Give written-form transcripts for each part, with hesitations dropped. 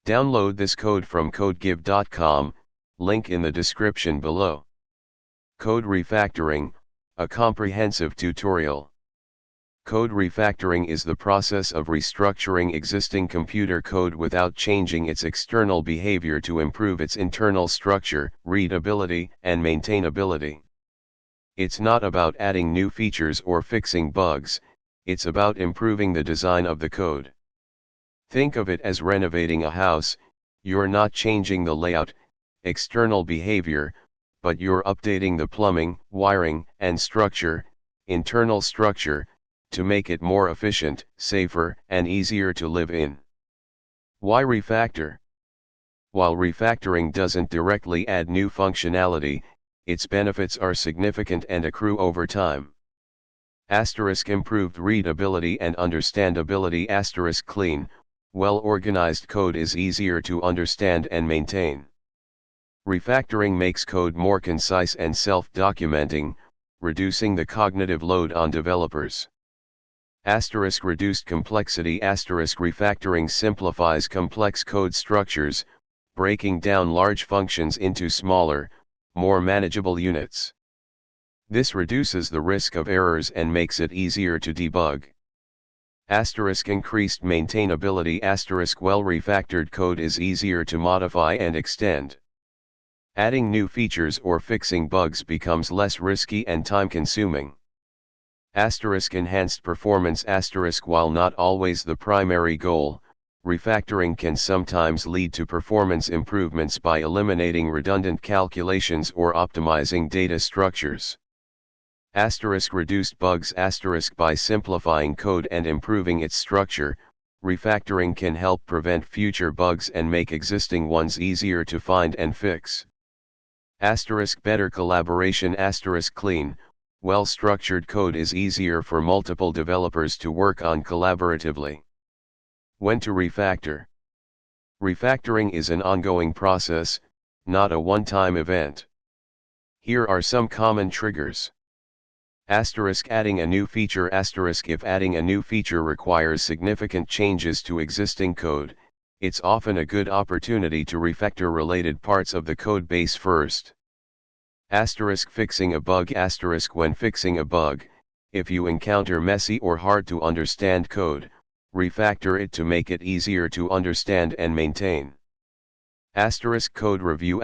Download this code from codegive.com, link in the description below. Code refactoring, a comprehensive tutorial. Code refactoring is the process of restructuring existing computer code without changing its external behavior to improve its internal structure, readability, and maintainability. It's not about adding new features or fixing bugs, it's about improving the design of the code. Think of it as renovating a house. You're not changing the layout, external behavior, but you're updating the plumbing, wiring, and structure, internal structure, to make it more efficient, safer, and easier to live in. Why refactor? While refactoring doesn't directly add new functionality, its benefits are significant and accrue over time. Improved readability and understandability. Clean, well-organized code is easier to understand and maintain. Refactoring makes code more concise and self-documenting, reducing the cognitive load on developers. Reduced complexity. Refactoring simplifies complex code structures, breaking down large functions into smaller, more manageable units. This reduces the risk of errors and makes it easier to debug. Increased maintainability. Well-refactored code is easier to modify and extend. Adding new features or fixing bugs becomes less risky and time-consuming. Enhanced performance. While not always the primary goal, refactoring can sometimes lead to performance improvements by eliminating redundant calculations or optimizing data structures. Reduced bugs. By simplifying code and improving its structure, refactoring can help prevent future bugs and make existing ones easier to find and fix. Better collaboration. Clean, well-structured code is easier for multiple developers to work on collaboratively. When to refactor? Refactoring is an ongoing process, not a one-time event. Here are some common triggers. Adding a new feature. If adding a new feature requires significant changes to existing code, it's often a good opportunity to refactor related parts of the code base first. Fixing a bug. When fixing a bug, if you encounter messy or hard to understand code, refactor it to make it easier to understand and maintain. Code review.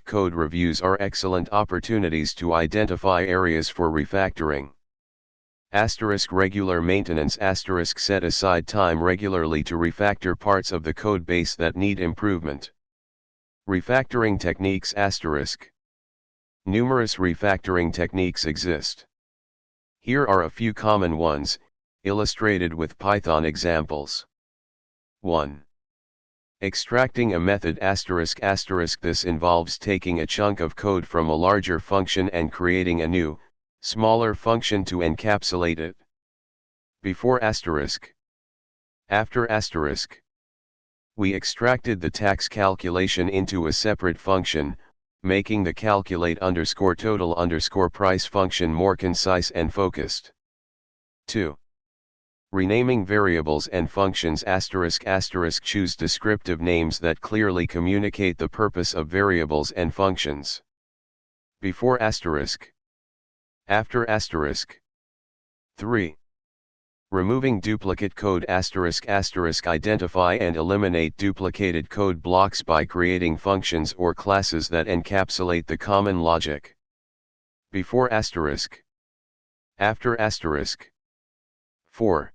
Code reviews are excellent opportunities to identify areas for refactoring. Regular maintenance. Set aside time regularly to refactor parts of the code base that need improvement. Refactoring techniques. Numerous refactoring techniques exist. Here are a few common ones, illustrated with Python examples. 1. Extracting a method. This involves taking a chunk of code from a larger function and creating a new, smaller function to encapsulate it. Before after we extracted the tax calculation into a separate function, making the calculate_total_price function more concise and focused. 2. Renaming variables and functions. Choose descriptive names that clearly communicate the purpose of variables and functions. Before after 3. Removing duplicate code. Identify and eliminate duplicated code blocks by creating functions or classes that encapsulate the common logic. Before after 4.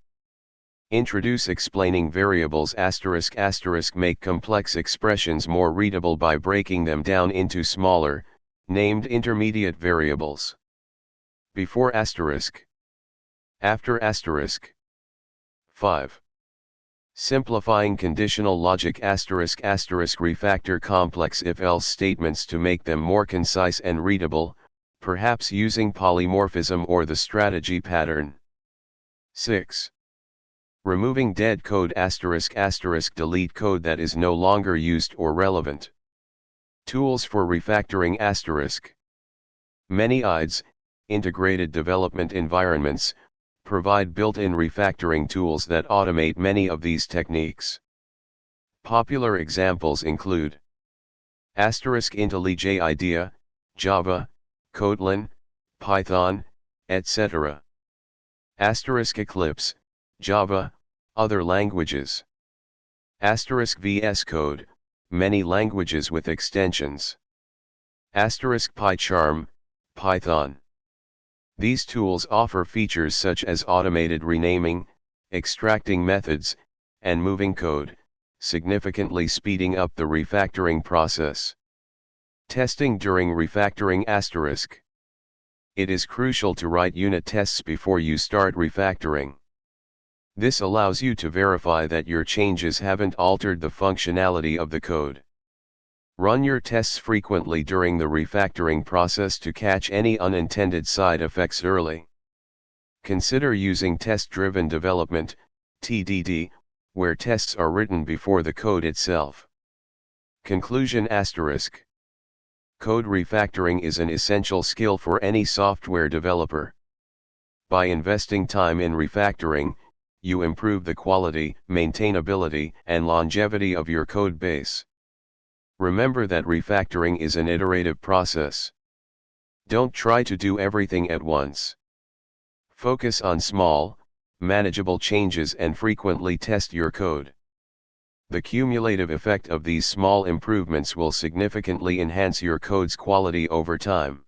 Introduce explaining variables. Make complex expressions more readable by breaking them down into smaller, named intermediate variables. Before after 5. Simplifying conditional logic. Refactor complex if-else statements to make them more concise and readable, perhaps using polymorphism or the strategy pattern. 6. Removing dead code. Delete code that is no longer used or relevant. Tools for refactoring. Many IDEs, integrated development environments, provide built-in refactoring tools that automate many of these techniques. Popular examples include IntelliJ IDEA, Java, Kotlin, Python, etc. Eclipse, Java, other languages. VS Code, many languages with extensions. PyCharm, Python. These tools offer features such as automated renaming, extracting methods, and moving code, significantly speeding up the refactoring process. Testing during refactoring *. It is crucial to write unit tests before you start refactoring. This allows you to verify that your changes haven't altered the functionality of the code. Run your tests frequently during the refactoring process to catch any unintended side effects early. Consider using test-driven development, TDD, where tests are written before the code itself. Conclusion *. Code refactoring is an essential skill for any software developer. By investing time in refactoring, you improve the quality, maintainability, and longevity of your code base. Remember that refactoring is an iterative process. Don't try to do everything at once. Focus on small, manageable changes and frequently test your code. The cumulative effect of these small improvements will significantly enhance your code's quality over time.